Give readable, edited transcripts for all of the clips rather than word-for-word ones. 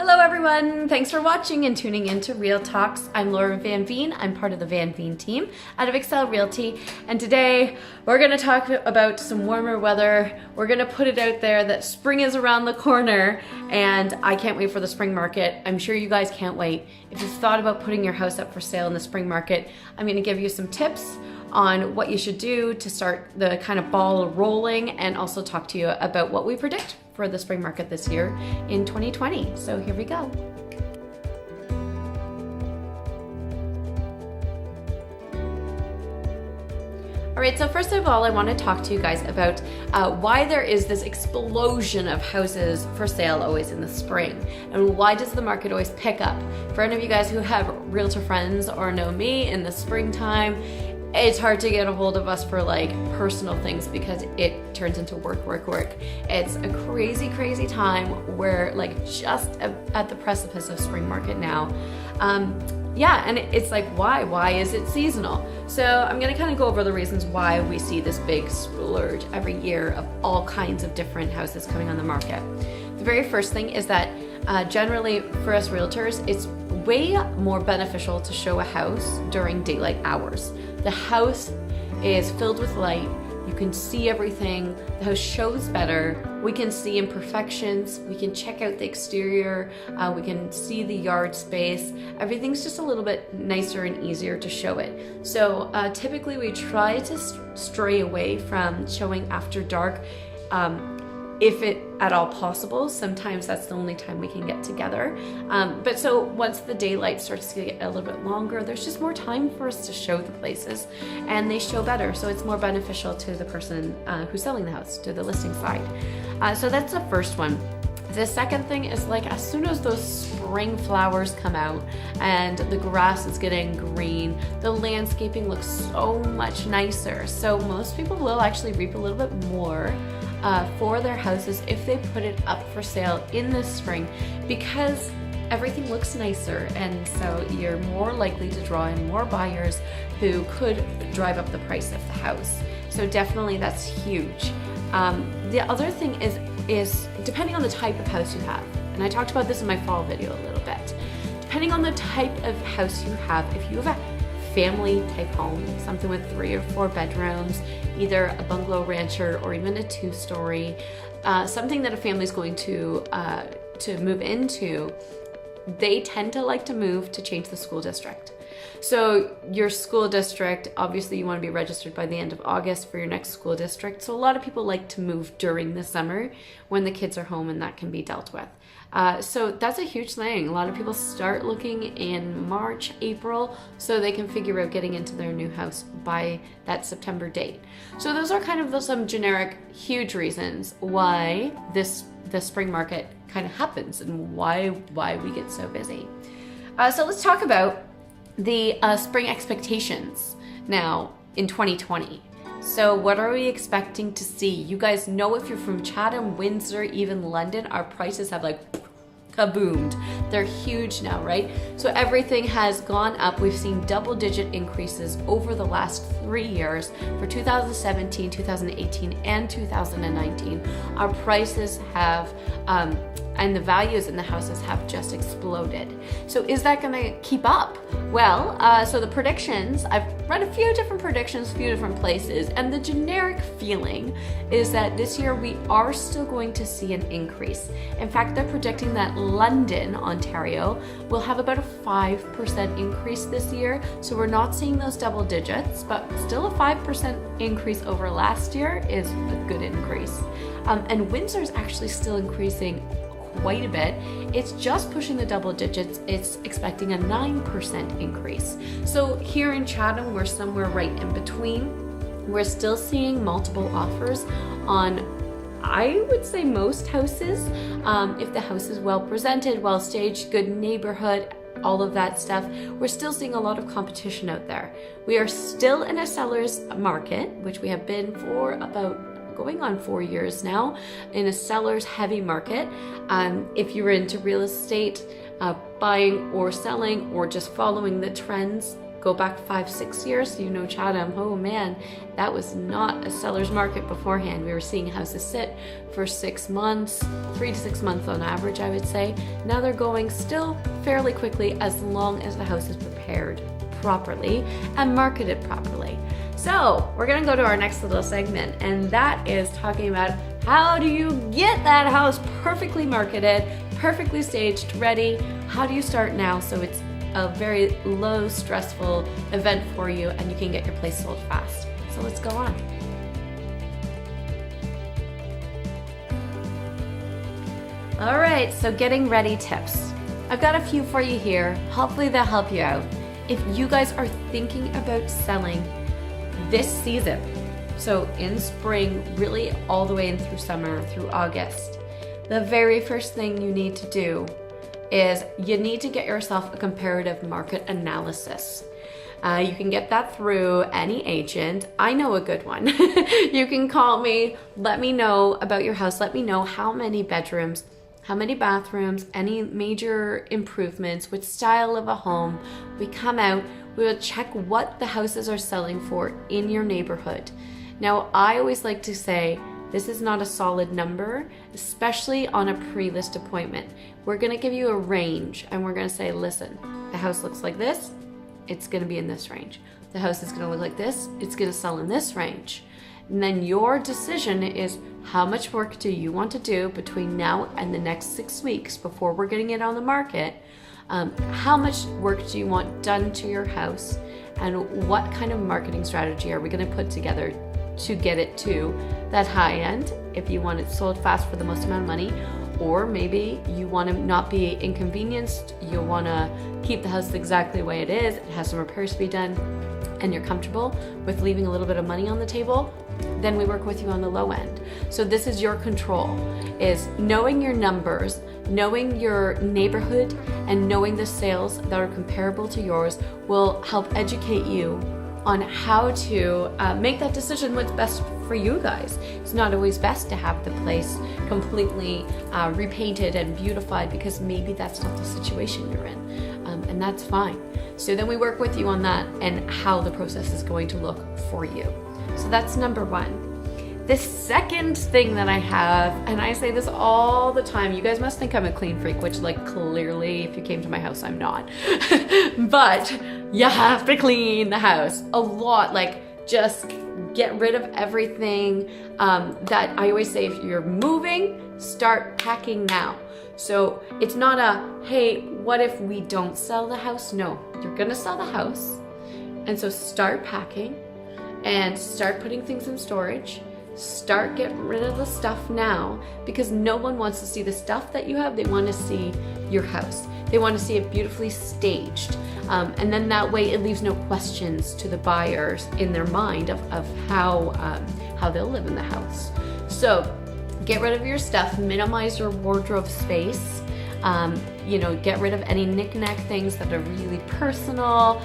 Hello everyone, thanks for watching and tuning in to Real Talks. I'm Laura Van Veen. I'm part of the Van Veen team out of Excel Realty, and today we're going to talk about some warmer weather. We're going to put it out there that spring is around the corner, and I can't wait for the spring market. I'm sure you guys can't wait. If you've thought about putting your house up for sale in the spring market, I'm going to give you some tips on what you should do to start the kind of ball rolling, and also talk to you about what we predict for the spring market this year in 2020. So here we go. All right, so first of all, I want to talk to you guys about why there is this explosion of houses for sale always in the spring, and why does the market always pick up? For any of you guys who have realtor friends or know me, in the springtime, it's hard to get a hold of us for like personal things because it turns into work. It's a crazy time. We're like just at the precipice of spring market now. Yeah, and it's like, why is it seasonal? So I'm gonna kind of go over the reasons why we see this big splurge every year of all kinds of different houses coming on the market. The very first thing is that generally for us realtors, it's way more beneficial to show a house during daylight hours. The house is filled with light. You can see everything. The house shows better. We can see imperfections. We can check out the exterior. We can see the yard space. Everything's just a little bit nicer and easier to show it. So typically we try to stray away from showing after dark, if it at all possible. Sometimes that's the only time we can get together. But so once the daylight starts to get a little bit longer, there's just more time for us to show the places, and they show better. So it's more beneficial to the person who's selling the house, to the listing side. So that's the first one. The second thing is, like, as soon as those spring flowers come out and the grass is getting green, the landscaping looks so much nicer. So most people will actually reap a little bit more for their houses if they put it up for sale in the spring, because everything looks nicer, and so you're more likely to draw in more buyers who could drive up the price of the house. So definitely that's huge. The other thing is depending on the type of house you have, and I talked about this in my fall video a little bit. Depending on the type of house you have, if you have a family type home, something with 3 or 4 bedrooms, either a bungalow rancher or even a 2-story, something that a family's going to move into, they tend to like to move to change the school district. So your school district, obviously you want to be registered by the end of August for your next school district. So a lot of people like to move during the summer when the kids are home, and that can be dealt with. So that's a huge thing. A lot of people start looking in March, April, so they can figure out getting into their new house by that September date. So those are kind of some generic, huge reasons why the spring market kind of happens and why we get so busy. So let's talk about the spring expectations now in 2020. So what are we expecting to see? You guys know, if you're from Chatham, Windsor, even London, our prices have like kaboomed. They're huge now, right? So everything has gone up. We've seen double-digit increases over the last 3 years for 2017, 2018, and 2019. Our prices have and the values in the houses have just exploded. So is that going to keep up? Well, so the predictions, I've read a few different predictions, a few different places, and the generic feeling is that this year we are still going to see an increase. In fact, they're predicting that London, Ontario, will have about a 5% increase this year. So we're not seeing those double digits, but still a 5% increase over last year is a good increase. And Windsor's actually still increasing quite a bit. It's just pushing the double digits. It's expecting a 9% increase. So here in Chatham, we're somewhere right in between. We're still seeing multiple offers on, I would say, most houses. If the house is well presented, well staged, good neighborhood, all of that stuff, we're still seeing a lot of competition out there. We are still in a seller's market, which we have been for about going on 4 years now, in a seller's heavy market. If you're into real estate, buying or selling or just following the trends, go back 5-6 years, you know Chatham, oh man, that was not a seller's market beforehand. We were seeing houses sit for 6 months, 3 to 6 months on average, I would say. Now they're going still fairly quickly as long as the house is prepared properly and marketed properly. So we're gonna go to our next little segment, and that is talking about how do you get that house perfectly marketed, perfectly staged, ready? How do you start now so it's a very low stressful event for you and you can get your place sold fast? So let's go on. All right, so getting ready tips. I've got a few for you here. Hopefully they'll help you out. If you guys are thinking about selling this season, so in spring, really all the way in through summer, through August, the very first thing you need to do is you need to get yourself a comparative market analysis. You can get that through any agent. I know a good one. You can call me, let me know about your house, let me know how many bedrooms, how many bathrooms, any major improvements, which style of a home. We come out, we will check what the houses are selling for in your neighborhood. Now, I always like to say, this is not a solid number, especially on a pre-list appointment. We're gonna give you a range and we're gonna say, listen, the house looks like this, it's gonna be in this range. The house is gonna look like this, it's gonna sell in this range. And then your decision is how much work do you want to do between now and the next 6 weeks before we're getting it on the market? How much work do you want done to your house? And what kind of marketing strategy are we gonna put together to get it to that high end if you want it sold fast for the most amount of money? Or maybe you want to not be inconvenienced, you want to keep the house exactly the way it is, it has some repairs to be done, and you're comfortable with leaving a little bit of money on the table, then we work with you on the low end. So this is your control, is knowing your numbers, knowing your neighborhood, and knowing the sales that are comparable to yours will help educate you on how to make that decision what's best for you guys. It's not always best to have the place completely repainted and beautified because maybe that's not the situation you're in, and that's fine. So then we work with you on that and how the process is going to look for you. So that's number one. The second thing that I have, and I say this all the time, you guys must think I'm a clean freak, which like clearly if you came to my house, I'm not. But you have to clean the house a lot, like just get rid of everything that I always say, if you're moving, start packing now. So it's not a, hey, what if we don't sell the house? No, you're gonna sell the house. And so start packing and start putting things in storage. Start getting rid of the stuff now, because no one wants to see the stuff that you have. They want to see your house. They want to see it beautifully staged. And then that way it leaves no questions to the buyers in their mind of how they'll live in the house. So get rid of your stuff, minimize your wardrobe space, get rid of any knick-knack things that are really personal.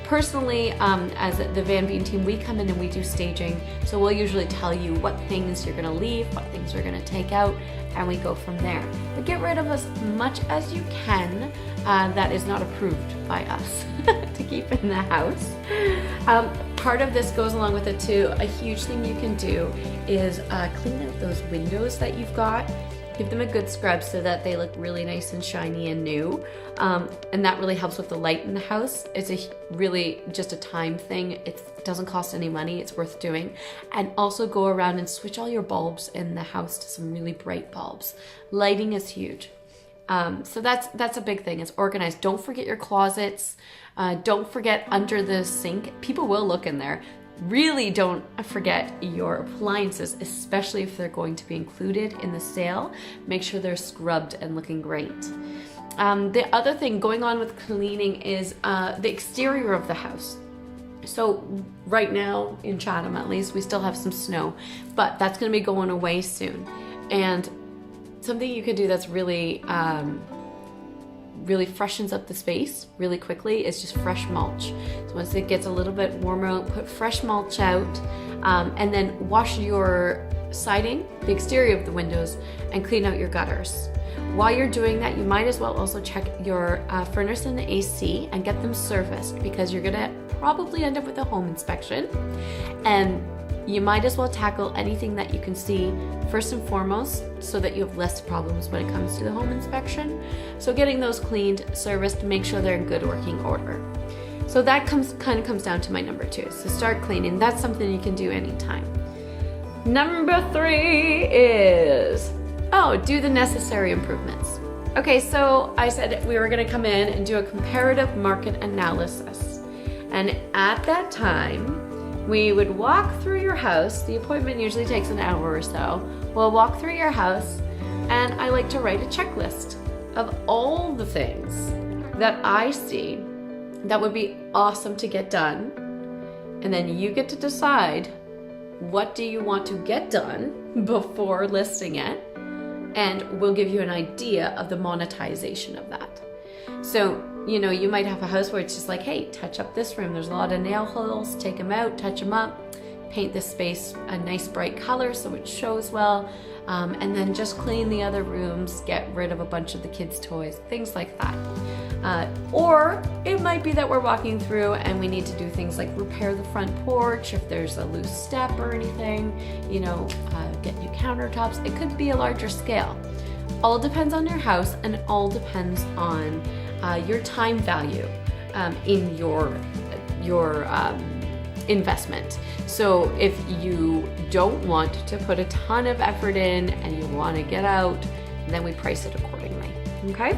Personally, as the Van Veen team, we come in and we do staging. So we'll usually tell you what things you're gonna leave, what things you're gonna take out, and we go from there. But get rid of as much as you can that is not approved by us to keep in the house. Part of this goes along with it too. A huge thing you can do is clean out those windows that you've got. Give them a good scrub so that they look really nice and shiny and new. And that really helps with the light in the house. It's really just a time thing. It doesn't cost any money. It's worth doing. And also go around and switch all your bulbs in the house to some really bright bulbs. Lighting is huge. So that's a big thing, is organized. Don't forget your closets. Don't forget under the sink. People will look in there. Really don't forget your appliances, especially if they're going to be included in the sale. Make sure they're scrubbed and looking great. The other thing going on with cleaning is the exterior of the house. So right now in Chatham, at least, we still have some snow, but that's going to be going away soon. And something you could do that's really freshens up the space really quickly is just fresh mulch. So once it gets a little bit warmer, put fresh mulch out, and then wash your siding, the exterior of the windows, and clean out your gutters. While you're doing that, you might as well also check your furnace and the AC and get them serviced, because you're gonna probably end up with a home inspection. And you might as well tackle anything that you can see first and foremost, so that you have less problems when it comes to the home inspection. So getting those cleaned, serviced, make sure they're in good working order. So that kind of comes down to my number 2. So start cleaning. That's something you can do anytime. Number 3 is, do the necessary improvements. Okay, so I said we were gonna come in and do a comparative market analysis. And at that time, we would walk through your house. The appointment usually takes an hour or so. We'll walk through your house, and I like to write a checklist of all the things that I see that would be awesome to get done. And then you get to decide, what do you want to get done before listing it? And we'll give you an idea of the monetization of that. So, you might have a house where it's just like, hey, touch up this room. There's a lot of nail holes, take them out, touch them up, paint this space a nice bright color so it shows well, and then just clean the other rooms, get rid of a bunch of the kids' toys, things like that. Or it might be that we're walking through and we need to do things like repair the front porch if there's a loose step or anything, get new countertops. It could be a larger scale. All depends on your house, and all depends on your time value in your investment. So if you don't want to put a ton of effort in and you want to get out, then we price it accordingly. Okay?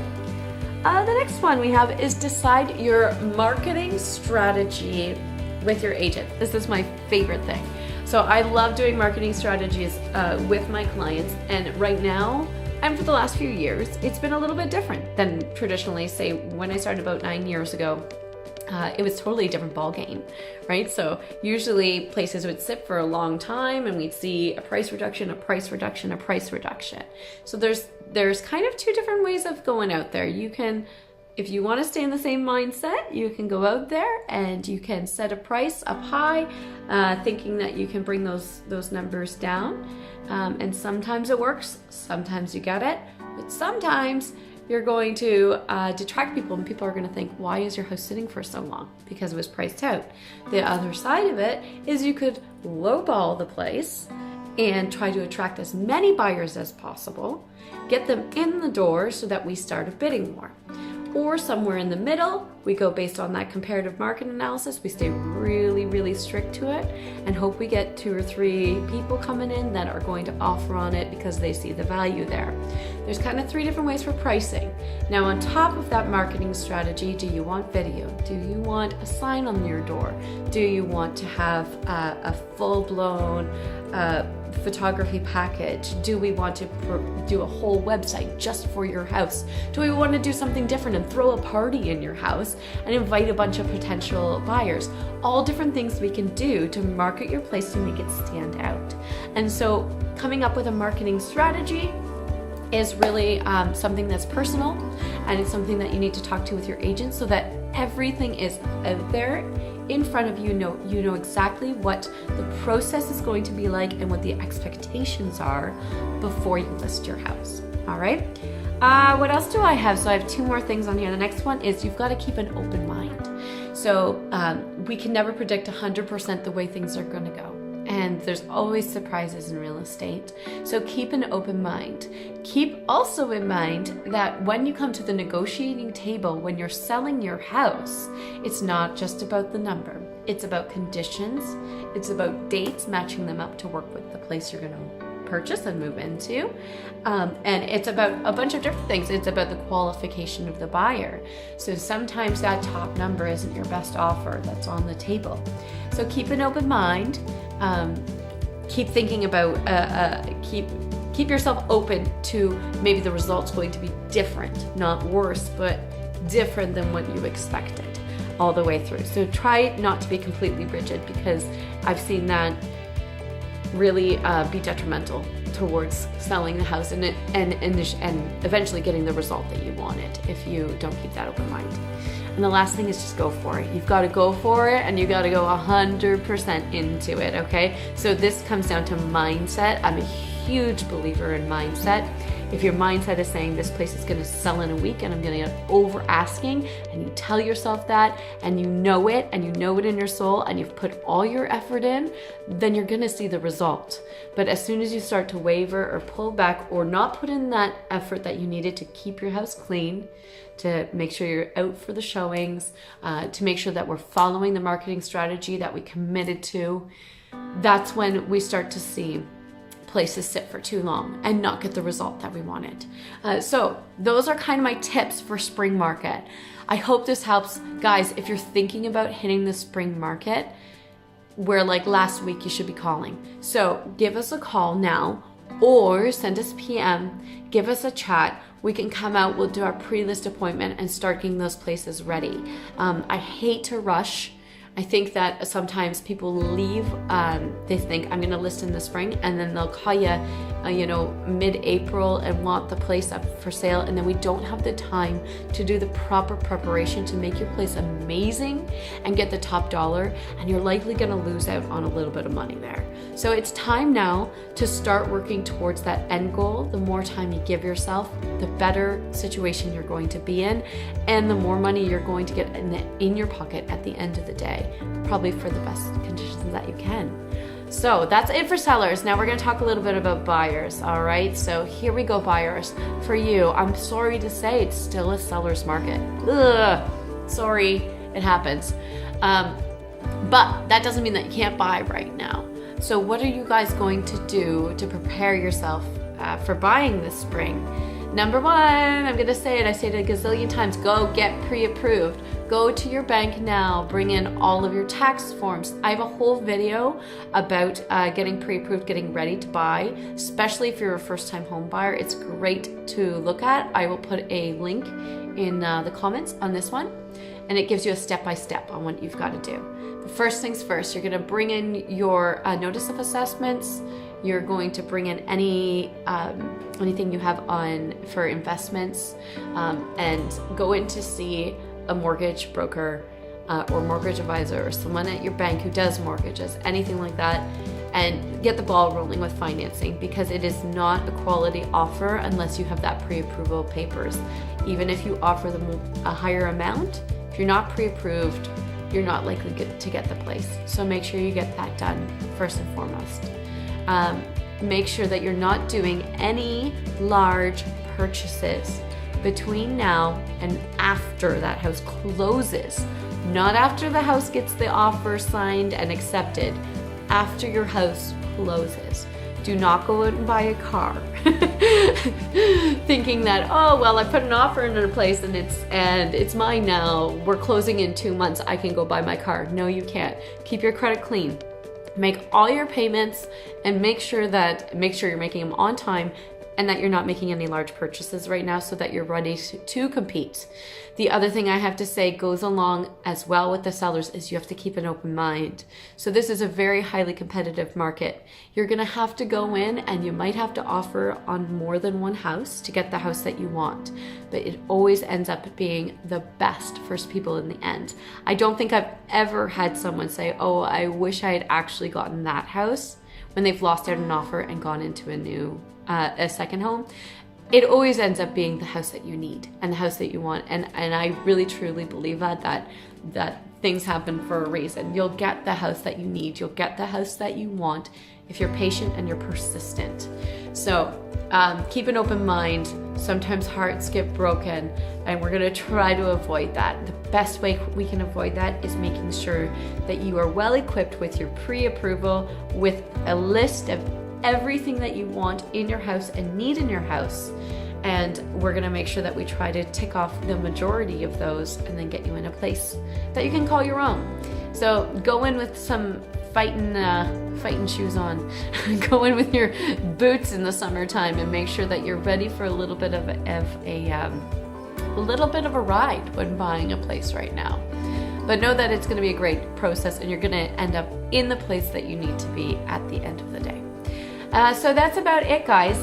The next one we have is decide your marketing strategy with your agent. This is my favorite thing. So I love doing marketing strategies with my clients, and right now, and for the last few years, it's been a little bit different than traditionally. Say when I started about 9 years ago, it was totally a different ball game, right? So usually places would sit for a long time and we'd see a price reduction, a price reduction, a price reduction. So there's kind of 2 different ways of going out there. You can, if you want to stay in the same mindset, you can go out there and you can set a price up high, thinking that you can bring those numbers down. And sometimes it works, sometimes you get it, but sometimes you're going to detract people, and people are going to think, why is your house sitting for so long? Because it was priced out. The other side of it is you could lowball the place and try to attract as many buyers as possible, get them in the door so that we start a bidding war. Or somewhere in the middle, we go based on that comparative market analysis. We stay really, really strict to it and hope we get 2 or 3 people coming in that are going to offer on it because they see the value there. There's kind of 3 different ways for pricing. Now, on top of that marketing strategy, do you want video? Do you want a sign on your door? Do you want to have a full-blown photography package? Do we want to do a whole website just for your house? Do we want to do something different and throw a party in your house and invite a bunch of potential buyers? All different things we can do to market your place to make it stand out. And so coming up with a marketing strategy is really something that's personal, and it's something that you need to talk to with your agent so that everything is out there in front of you. You know exactly what the process is going to be like and what the expectations are before you list your house. All right. What else do I have? So I have 2 more things on here. The next one is you've got to keep an open mind. So we can never predict 100% the way things are going to go. And there's always surprises in real estate. So keep an open mind. Keep also in mind that when you come to the negotiating table, when you're selling your house, it's not just about the number. It's about conditions. It's about dates, matching them up to work with the place you're going to purchase and move into. And it's about a bunch of different things. It's about the qualification of the buyer. So sometimes that top number isn't your best offer that's on the table. So keep an open mind. Keep thinking about, keep yourself open to maybe the result's going to be different, not worse, but different than what you expected all the way through. So try not to be completely rigid, because I've seen that really be detrimental towards selling the house and eventually getting the result that you wanted if you don't keep that open mind. And the last thing is just go for it. You've got to go for it, and you got to go 100% into it, okay? So this comes down to mindset. I'm a huge believer in mindset. If your mindset is saying this place is going to sell in a week and I'm going to get over asking, and you tell yourself that and you know it in your soul and you've put all your effort in, then you're going to see the result. But as soon as you start to waver or pull back or not put in that effort that you needed to keep your house clean, to make sure you're out for the showings, to make sure that we're following the marketing strategy that we committed to, that's when we start to see places sit for too long and not get the result that we wanted. So those are kind of my tips for spring market. I hope this helps. Guys, if you're thinking about hitting the spring market, where like last week you should be calling. So give us a call now or send us PM, give us a chat. We can come out, we'll do our pre-list appointment and start getting those places ready. I hate to rush. I think that sometimes people leave, they think I'm gonna list in the spring, and then they'll call you, mid-April and want the place up for sale, and then we don't have the time to do the proper preparation to make your place amazing and get the top dollar, and you're likely gonna lose out on a little bit of money there. So it's time now to start working towards that end goal. The more time you give yourself, the better situation you're going to be in, and the more money you're going to get in your pocket at the end of the day. Probably for the best conditions that you can. So that's it for sellers. Now we're going to talk a little bit about buyers. All right, so here we go, buyers. For you, I'm sorry to say it's still a seller's market. Ugh, sorry, it happens. But that doesn't mean that you can't buy right now. So what are you guys going to do to prepare yourself for buying this spring? Number one, I'm going to say it, I say it a gazillion times, go get pre-approved. Go to your bank now, bring in all of your tax forms. I have a whole video about getting pre-approved, getting ready to buy, especially if you're a first-time home buyer. It's great to look at. I will put a link in the comments on this one, and it gives you a step-by-step on what you've got to do. The first things first, you're going to bring in your notice of assessments. You're going to bring in anything you have on for investments, and go in to see a mortgage broker or mortgage advisor or someone at your bank who does mortgages, anything like that, and get the ball rolling with financing, because it is not a quality offer unless you have that pre-approval papers. Even if you offer them a higher amount, if you're not pre-approved, you're not likely to get the place. So make sure you get that done first and foremost. Make sure that you're not doing any large purchases between now and after that house closes. Not after the house gets the offer signed and accepted, after your house closes. Do not go out and buy a car thinking that, oh, well, I put an offer in a place and it's mine now. We're closing in 2 months. I can go buy my car. No, you can't. Keep your credit clean. Make all your payments and make sure you're making them on time, and that you're not making any large purchases right now so that you're ready to compete. The other thing I have to say goes along as well with the sellers is you have to keep an open mind. So this is a very highly competitive market. You're gonna have to go in and you might have to offer on more than one house to get the house that you want. But it always ends up being the best for people in the end. I don't think I've ever had someone say, oh, I wish I had actually gotten that house, when they've lost out an offer and gone into a second home. It always ends up being the house that you need and the house that you want. And I really truly believe that things happen for a reason. You'll get the house that you need. You'll get the house that you want if you're patient and you're persistent. So keep an open mind. Sometimes hearts get broken, and we're gonna try to avoid that. The best way we can avoid that is making sure that you are well equipped with your pre-approval, with a list of everything that you want in your house and need in your house, and we're going to make sure that we try to tick off the majority of those and then get you in a place that you can call your own. So go in with some fighting shoes on. Go in with your boots in the summertime and make sure that you're ready for a little bit of a ride when buying a place right now. But know that it's going to be a great process, and you're going to end up in the place that you need to be at the end of the day. So that's about it, guys.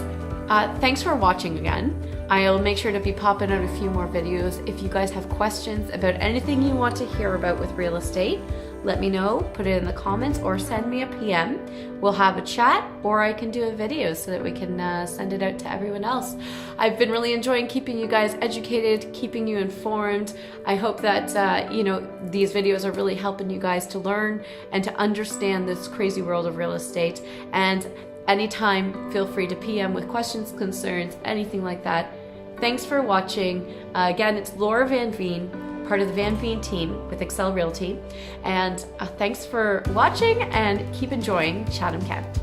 Thanks for watching again. I'll make sure to be popping out a few more videos. If you guys have questions about anything you want to hear about with real estate, let me know, put it in the comments, or send me a PM. We'll have a chat, or I can do a video so that we can send it out to everyone else. I've been really enjoying keeping you guys educated, keeping you informed. I hope that these videos are really helping you guys to learn and to understand this crazy world of real estate. And anytime, feel free to PM with questions, concerns, anything like that. Thanks for watching. Again, it's Laura Van Veen, part of the Van Veen team with Excel Realty. And thanks for watching, and keep enjoying Chatham Kent.